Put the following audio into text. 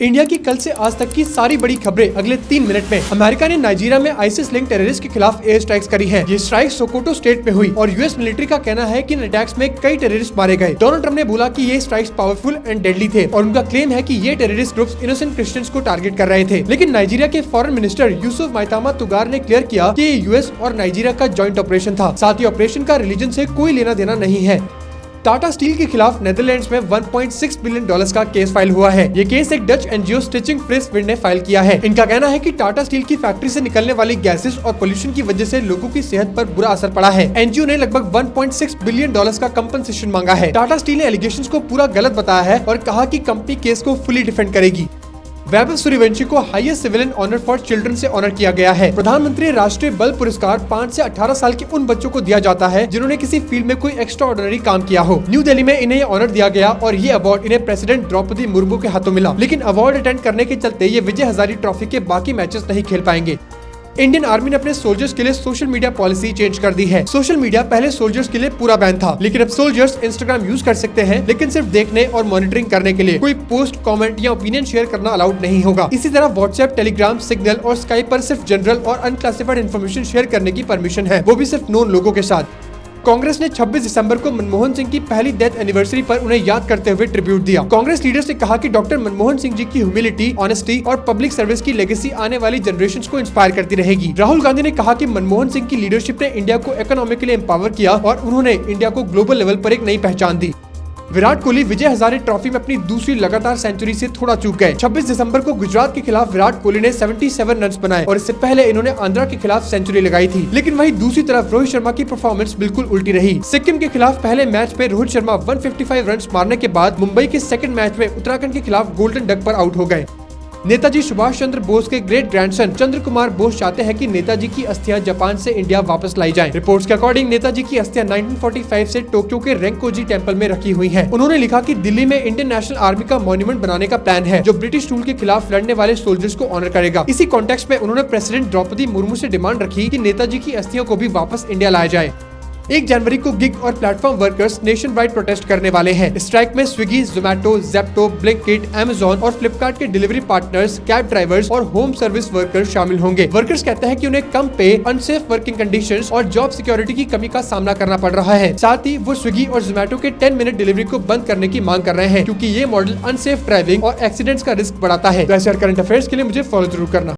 India की कल से आज तक की सारी बड़ी खबरें अगले 3 मिनट में। अमेरिका ने नाइजीरिया में आईसिस लिंक टेररिस्ट के खिलाफ एयर स्ट्राइक्स करी हैं। ये स्ट्राइक सोकोटो स्टेट में हुई और यूएस मिलिट्री का कहना है कि इन अटैक्स में कई टेररिस्ट मारे गए। डोनाल्ड ट्रंप ने बोला कि ये स्ट्राइक्स पावरफुल एंड डेडली थे और उनका क्लेम है कि ये टेररिस्ट ग्रुप्स इनोसेंट क्रिश्चियंस को टारगेट कर रहे थे। लेकिन नाइजीरिया के फॉरेन मिनिस्टर यूसुफ माइतामा तुगार ने क्लियर किया कि ये यूएस और नाइजीरिया का जॉइंट ऑपरेशन था। साथ ही ऑपरेशन का रिलीजन से कोई लेना देना नहीं है। टाटा स्टील के खिलाफ नेदरलैंड्स में $1.6 बिलियन का केस फाइल हुआ है। ये केस एक Dutch NGO stitching fresh wind ने फाइल किया है। इनका कहना है कि टाटा स्टील की फैक्ट्री से निकलने वाली गैसेस और पोल्यूशन की वजह से लोगों की सेहत पर बुरा असर पड़ा है। एनजीओ ने लगभग $1.6 बिलियन का कंपनसेशन मांगा है। टाटा स्टील ने एलिगेशंस को पूरा गलत बताया है और कहा कि कंपनी केस को फुली डिफेंड करेगी। वैभव सूर्यवंशी को highest civilian honour for children से ऑनर किया गया है। प्रधानमंत्री राष्ट्रीय बल पुरस्कार 5 से 18 साल के उन बच्चों को दिया जाता है जिन्होंने किसी फील्ड में कोई एक्स्ट्रा ऑर्डिनरी काम किया हो। न्यू दिल्ली में इन्हें ऑनर दिया गया और ये अवार्ड इन्हें प्रेसिडेंट द्रौपदी मुर्मू के हाथों मिला। लेकिन अवार्ड अटेंड करने के चलते ये विजय हजारी ट्रॉफी के बाकी मैचेस नहीं खेल पाएंगे। इंडियन आर्मी ने अपने सोल्जर्स के लिए सोशल मीडिया पॉलिसी चेंज कर दी है। सोशल मीडिया पहले सोल्जर्स के लिए पूरा बैन था, लेकिन अब सोल्जर्स इंस्टाग्राम यूज कर सकते हैं, लेकिन सिर्फ देखने और मॉनिटरिंग करने के लिए। कोई पोस्ट, कमेंट या ओपिनियन शेयर करना अलाउड नहीं होगा। इसी तरह व्हाट्सएप, टेलीग्राम, सिग्नल और स्काइप पर सिर्फ जनरल और अनक्लासिफाइड इन्फॉर्मेशन शेयर करने की परमिशन है, वो भी सिर्फ नोन लोगों के साथ। कांग्रेस ने 26 दिसंबर को मनमोहन सिंह की पहली डेथ एनिवर्सरी पर उन्हें याद करते हुए ट्रिब्यूट दिया। कांग्रेस लीडर्स ने कहा कि डॉक्टर मनमोहन सिंह जी की ह्यूमिलिटी, ऑनेस्टी और पब्लिक सर्विस की लेगेसी आने वाली जनरेशंस को इंस्पायर करती रहेगी। राहुल गांधी ने कहा कि मनमोहन सिंह की लीडरशिप ने इंडिया को इकोनॉमिकली एम्पावर किया और उन्होंने इंडिया को ग्लोबल लेवल पर एक नई पहचान दी। विराट कोहली विजय हजारे ट्रॉफी में अपनी दूसरी लगातार सेंचुरी से थोड़ा चूक गए। 26 दिसंबर को गुजरात के खिलाफ विराट कोहली ने 77 रन बनाए और इससे पहले इन्होंने आंध्रा के खिलाफ सेंचुरी लगाई थी। लेकिन वहीं दूसरी तरफ रोहित शर्मा की परफॉर्मेंस बिल्कुल उल्टी रही। सिक्किम के खिलाफ पहले मैच में रोहित शर्मा 155 रन मारने के बाद मुंबई के सेकंड मैच में उत्तराखंड के खिलाफ गोल्डन डक पर आउट हो गए। नेताजी सुभाष चंद्र बोस के ग्रेट ग्रैंडसन चंद्र कुमार बोस चाहते हैं कि नेताजी की अस्थियां जापान से इंडिया वापस लाई जाएं। रिपोर्ट्स के अकॉर्डिंग नेताजी की अस्थियां 1945 से टोक्यो के रेंकोजी टेम्पल में रखी हुई हैं। उन्होंने लिखा कि दिल्ली में इंडियन नेशनल आर्मी का मॉन्यूमेंट बनाने का प्लान है, जो ब्रिटिश रूल के खिलाफ लड़ने वाले सोल्जर्स को ऑनर करेगा। इसी कॉन्टेक्स्ट में उन्होंने प्रेसिडेंट द्रौपदी मुर्मू से डिमांड रखी कि नेताजी की अस्थियों को भी वापस इंडिया लाया जाए। 1 जनवरी को गिग और platform workers nation wide protest करने वाले हैं। स्ट्राइक में Swiggy, Zomato, Zepto, Blinkit, Amazon और फ्लिपकार्ट के डिलीवरी पार्टनर्स, कैब ड्राइवर्स और होम सर्विस वर्कर्स शामिल होंगे। वर्कर्स कहते हैं कि उन्हें कम पे, अनसेफ वर्किंग कंडीशंस और जॉब सिक्योरिटी की कमी का सामना करना पड़ रहा है। साथ ही वो स्विगी और जोमैटो के 10 मिनट डिलीवरी को बंद करने की मांग कर रहे हैं, क्योंकि ये मॉडल अनसेफ ड्राइविंग और एक्सीडेंट्स का रिस्क बढ़ाता है। तो ऐसे करंट अफेयर्स के लिए मुझे फॉलो जरूर करना।